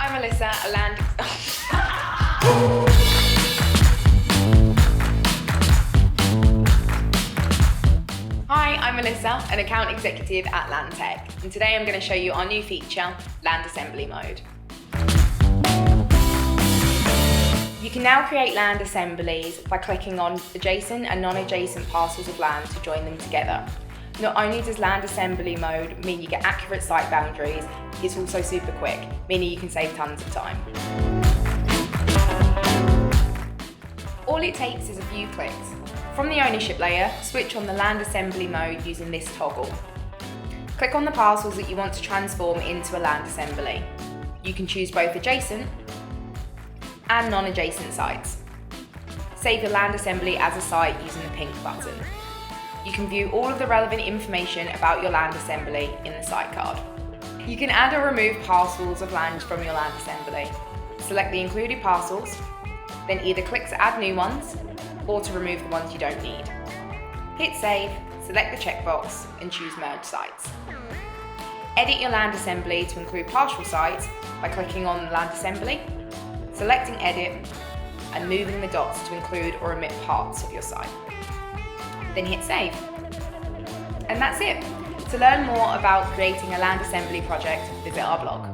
I'm Melissa, a land... Hi, I'm Melissa, an account executive at LandTech, and today I'm going to show you our new feature, Land Assembly Mode. You can now create land assemblies by clicking on adjacent and non-adjacent parcels of land to join them together. Not only does Land Assembly Mode mean you get accurate site boundaries, it's also super quick, meaning you can save tons of time. All it takes is a few clicks. From the ownership layer, switch on the Land Assembly Mode using this toggle. Click on the parcels that you want to transform into a land assembly. You can choose both adjacent and non-adjacent sites. Save your land assembly as a site using the pink button. You can view all of the relevant information about your land assembly in the site card. You can add or remove parcels of land from your land assembly. Select the included parcels, then either click to add new ones or to remove the ones you don't need. Hit save, select the checkbox and choose merge sites. Edit your land assembly to include partial sites by clicking on the land assembly, selecting edit and moving the dots to include or omit parts of your site. Then hit save. And that's it. To learn more about creating a land assembly project, visit our blog.